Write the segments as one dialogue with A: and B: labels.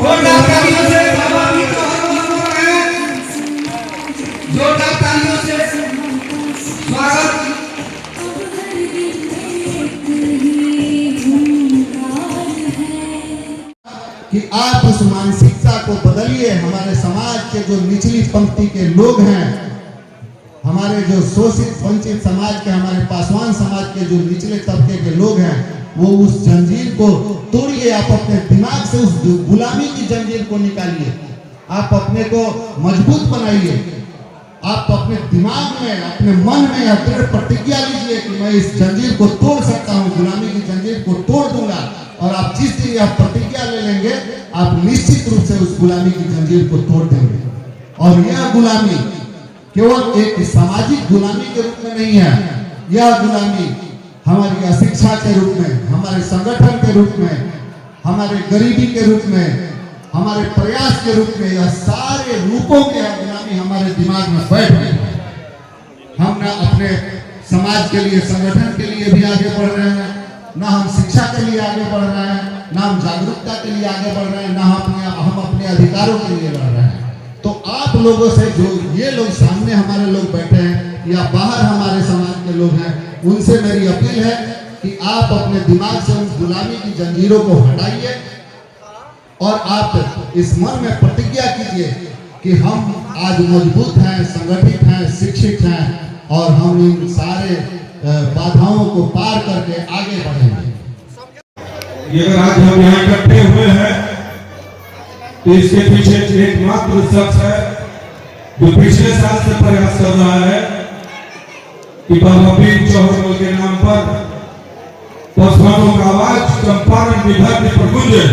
A: जोरदार तालियों से बाबा की जोरदार तालियों से स्वागत।
B: कि आप उस मानसिकता को बदलिए। हमारे समाज के जो निचली पंक्ति के लोग हैं, हमारे जो शोषित वंचित समाज के, हमारे पासवान समाज के जो निचले तबके के लोग हैं, वो उस जंजीर को तोड़िए। आप अपने दिमाग से उस गुलामी की जंजीर को निकालिए। आप अपने को मजबूत बनाइए। आप अपने दिमाग में, अपने मन में यह दृढ़ प्रतिज्ञा लीजिए कि मैं इस जंजीर को तोड़ सकता हूँ, गुलामी की जंजीर को तोड़ दूंगा। और आप जिस दिन यह प्रतिज्ञा ले लेंगे, आप निश्चित रूप से उस गुलामी की जंजीर को तोड़ देंगे। और यह गुलामी केवल एक सामाजिक गुलामी के रूप में नहीं है। यह गुलामी हमारी अशिक्षा के रूप में, हमारे संगठन के रूप में, हमारे गरीबी के रूप में, हमारे प्रयास के रूप में, यह सारे रूपों के गुलामी हमारे दिमाग में बैठ गई। हम ना अपने समाज के लिए, संगठन के लिए भी आगे बढ़ रहे हैं, ना हम शिक्षा के लिए आगे बढ़ रहे हैं, ना हम जागरूकता के लिए आगे बढ़ रहे हैं, ना हम अपने अधिकारों के लिए लड़ रहे हैं। तो आप लोगों से, जो ये लोग सामने हमारे लोग बैठे हैं या बाहर हमारे समाज के लोग हैं, उनसे मेरी अपील है कि आप अपने दिमाग से उस गुलामी की जंजीरों को हटाइए और आप इस मन में प्रतिज्ञा कीजिए कि हम आज मजबूत हैं, संगठित हैं, शिक्षित हैं और हम इन सारे बाधाओं को पार करके आगे बढ़ेंगे।
C: अगर आज हम यहाँ इकट्ठे हुए हैं तो इसके पीछे एकमात्र शख्स है जो पिछले साल से प्रयास कर रहा है कि बाबा वीर चौहरमल के नाम पर पसवानों का आवाज चंपारण विभाग पर गूंजे।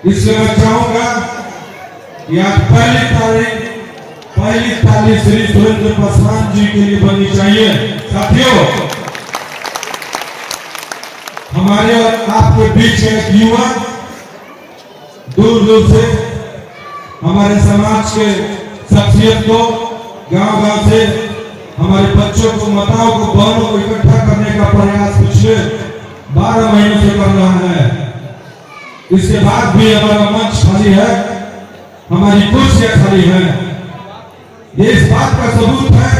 C: इसलिए मैं चाहूंगा कि आज पहली ताली श्री सुरेंद्र पासवान जी के लिए बननी चाहिए। साथियों, हमारे और आपके बीच एक युवा दूर दूर से हमारे समाज के शख्सियत को, गांव-गांव से हमारे बच्चों को, माताओं को, बहनों को इकट्ठा करने का प्रयास पिछले 12 महीनों से कर रहा है। इसके बाद भी हमारा मंच खाली है, हमारी कुर्सियां खाली है। ये इस बात का सबूत है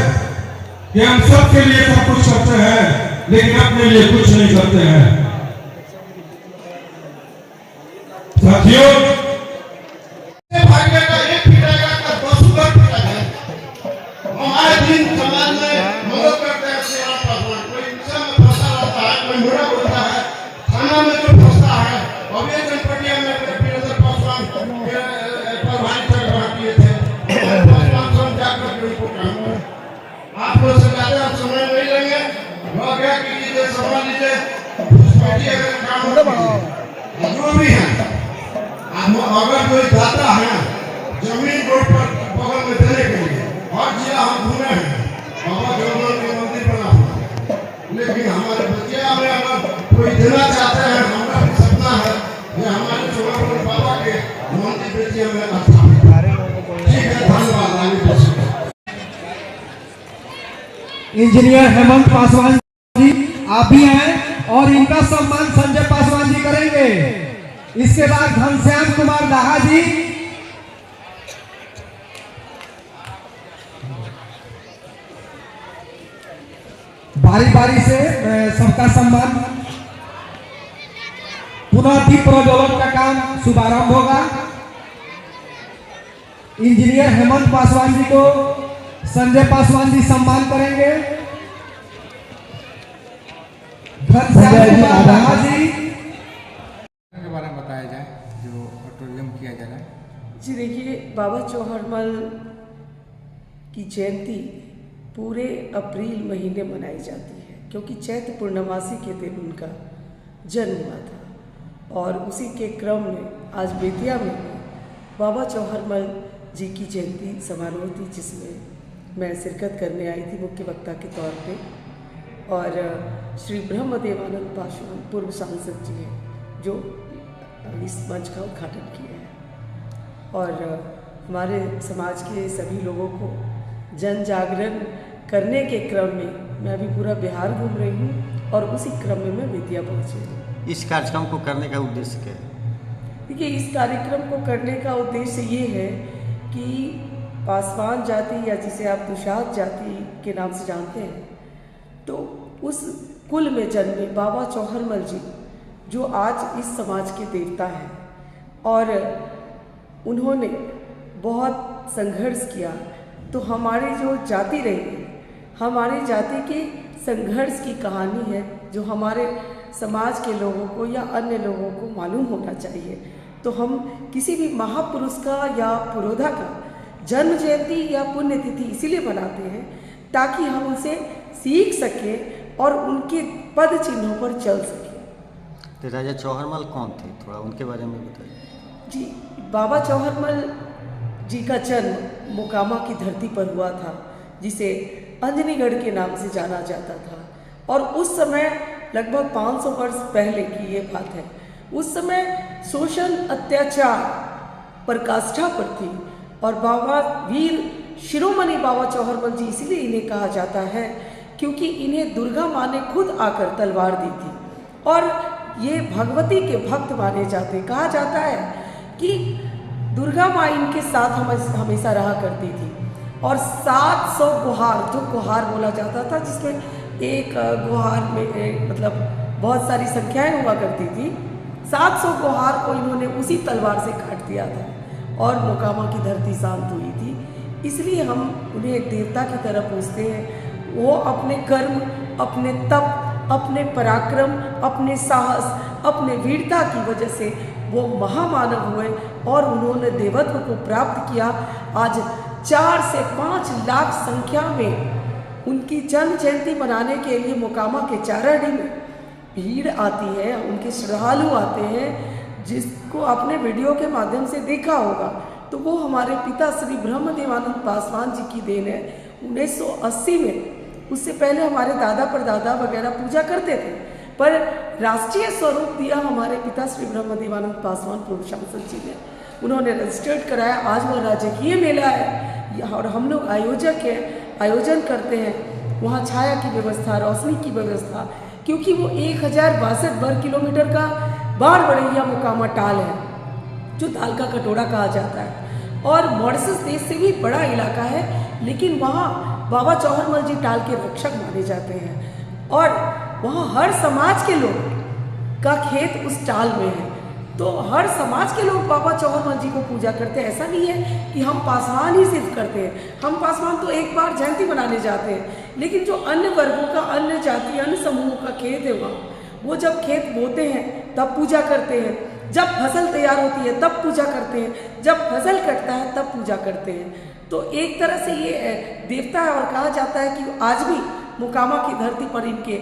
C: कि हम सबके लिए सब कुछ करते हैं, लेकिन अपने लिए कुछ नहीं करते हैं। साथियों,
B: भागने का एक पीटेगा का 200 पीटेगा। हमारे दिन समाज में मदद करते हैं सेवा पासवान। कोई इंसान में फंसा रहता है, कोई मुड़ा होता है, थाना में जो फंसता है। और ये जनपटिया में वीरेंद्र पासवान प्रभारी चढ़ा किए थे। पासवान समझा कर उनको काम आप लोग से ज्यादा समय नहीं लेंगे। वो क्या कीजिए, समझ लीजिए, अगर काम जो भी है, अगर कोई दाता है जमीन रोड पर बगल में देने के लिए, और जिला हम घूमे हैं, बाबा चौहरमल के मंदिर बना हुआ, लेकिन हमारे बच्चिया में अगर कोई देना चाहते हैं, हमारा भी सपना है कि हमारे चौहरमल बाबा के मंदिर बच्चिया में स्थापित करें। ठीक है, धन्यवाद।
A: इंजीनियर हेमंत पासवान जी आप भी हैं और इनका सम्मान संजय पासवान जी करेंगे। इसके बाद घनश्याम कुमार दाहा जी, बारी बारी से सबका सम्मान, पुनः दीप प्रज्वलन का काम शुभारंभ होगा। इंजीनियर हेमंत पासवान जी को संजय पासवान जी सम्मान करेंगे। घनश्याम कुमार दाहा जी
D: के बारे में बताया जाए जो ऑडिटोरियम किया जा रहा है।
E: जी देखिए, बाबा चौहरमल की जयंती पूरे अप्रैल महीने मनाई जाती है, क्योंकि चैत्र पूर्णमासी के दिन उनका जन्म हुआ था। और उसी के क्रम में आज बेतिया में बाबा चौहरमल जी की जयंती समारोह थी, जिसमें मैं शिरकत करने आई थी मुख्य वक्ता के तौर पे। और श्री ब्रह्मदेवानंद पासवान पूर्व सांसद जी हैं जो इस मंच का उद्घाटन किया है। और हमारे समाज के सभी लोगों को जन जागरण करने के क्रम में मैं अभी पूरा बिहार घूम रही हूँ और उसी क्रम में मैं बेतिया पहुँची हूँ।
F: इस कार्यक्रम को करने का उद्देश्य क्या है?
E: देखिए, इस कार्यक्रम को करने का उद्देश्य ये है कि पासवान जाति या जिसे आप दुशात जाति के नाम से जानते हैं, तो उस कुल में जन्मे बाबा चौहरमल जी जो आज इस समाज के देवता हैं और उन्होंने बहुत संघर्ष किया, तो हमारी जो जाति रही, हमारी जाति के संघर्ष की कहानी है जो हमारे समाज के लोगों को या अन्य लोगों को मालूम होना चाहिए। तो हम किसी भी महापुरुष का या पुरोधा का जन्म जयंती या पुण्यतिथि इसीलिए मनाते हैं ताकि हम उनसे सीख सकें और उनके पद चिन्हों पर चल सकें।
F: तो राजा चौहरमल कौन थे, थोड़ा उनके बारे में बताइए।
E: जी, बाबा चौहरमल जी का जन्म मोकामा की धरती पर हुआ था, जिसे अंजनीगढ़ के नाम से जाना जाता था। और उस समय लगभग 500 वर्ष पहले की ये बात है। उस समय शोषण अत्याचार पराकाष्ठा पर थी और बाबा वीर शिरोमणि बाबा चौहरमल जी इसीलिए इन्हें कहा जाता है क्योंकि इन्हें दुर्गा माँ ने खुद आकर तलवार दी थी और ये भगवती के भक्त माने जाते। कहा जाता है कि दुर्गा माँ इनके साथ हमेशा रहा करती थी और 700 गुहार, जो गुहार बोला जाता था जिसमें एक गुहार में मतलब बहुत सारी संख्याएं हुआ करती थी, 700 गुहार को इन्होंने उसी तलवार से काट दिया था और मोकामा की धरती शांत हुई थी। इसलिए हम उन्हें एक देवता की तरह पूजते हैं। वो अपने कर्म, अपने तप, अपने पराक्रम, अपने साहस, अपने वीरता की वजह से वो महामानव हुए और उन्होंने देवत्व को प्राप्त किया। आज 4 से 5 लाख संख्या में उनकी जन्म जयंती मनाने के लिए मोकामा के चाराडी में भीड़ आती है, उनके श्रद्धालु आते हैं, जिसको आपने वीडियो के माध्यम से देखा होगा। तो वो हमारे पिता श्री ब्रह्मदेवानंद पासवान जी की देन है। 1980 में, उससे पहले हमारे दादा परदादा वगैरह पूजा करते थे, पर राष्ट्रीय स्वरूप दिया हमारे पिता श्री ब्रह्मदेवानंद पासवान पूर्व सांसद जी ने। उन्होंने रजिस्टर्ड कराया। आज वह राजकीय मेला है और हम लोग आयोजन करते हैं। वहाँ छाया की व्यवस्था, रोशनी की व्यवस्था, क्योंकि वो 1062 वर्ग किलोमीटर का बाढ़ बढ़ैया मोकामा टाल है जो दाल का कटोरा कहा जाता है और मॉरिशस देश से भी बड़ा इलाका है। लेकिन वहाँ बाबा चौहरमल जी टाल के रक्षक माने जाते हैं और वहाँ हर समाज के लोग का खेत उस टाल में है। तो हर समाज के लोग बाबा चौहरमल जी को पूजा करते हैं। ऐसा नहीं है कि हम पासवान ही सिर्फ करते हैं। हम पासवान तो एक बार जयंती मनाने जाते हैं, लेकिन जो अन्य वर्गों का, अन्य जाति, अन्य समूहों का खेत है वहाँ, वो जब खेत बोते हैं तब पूजा करते हैं, जब फसल तैयार होती है तब पूजा करते हैं, जब फसल कटता है तब पूजा करते हैं। तो एक तरह से ये देवता है और कहा जाता है कि आज भी मोकामा की धरती पर इनके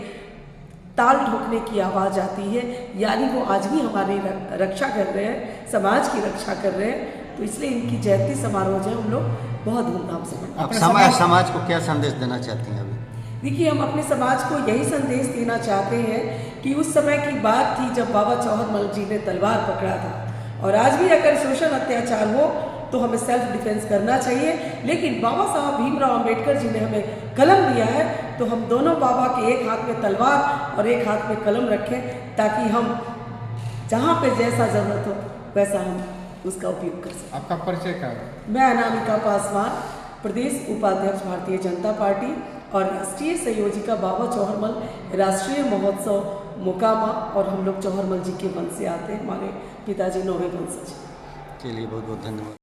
E: ताल ठोकने की आवाज़ आती है, यानी वो आज भी हमारी रक्षा कर रहे हैं, समाज की रक्षा कर रहे हैं। तो इसलिए इनकी जयंती समारोह जो है हम लोग बहुत धूमधाम से मनाते हैं।
F: आप समाज को क्या संदेश देना चाहती हैं अभी?
E: देखिए, हम अपने समाज को यही संदेश देना चाहते हैं कि उस समय की बात थी जब बाबा चौहरमल जी ने तलवार पकड़ा था और आज भी अगर शोषण अत्याचार हो तो हमें सेल्फ डिफेंस करना चाहिए। लेकिन बाबा साहब भीमराव अंबेडकर जी ने हमें कलम दिया है, तो हम दोनों बाबा के एक हाथ में तलवार और एक हाथ में कलम रखें ताकि हम जहाँ पे जैसा जरूरत हो वैसा हम उसका उपयोग कर सकें।
D: आपका परिचय क्या है?
E: मैं अनामिका पासवान, प्रदेश उपाध्यक्ष भारतीय जनता पार्टी और राष्ट्रीय संयोजिका बाबा चौहरमल राष्ट्रीय महोत्सव मोकामा। और हम लोग चौहरमल जी के वंश से आते हैं, हमारे पिताजी 9वें वंशज।
F: के लिए बहुत बहुत धन्यवाद।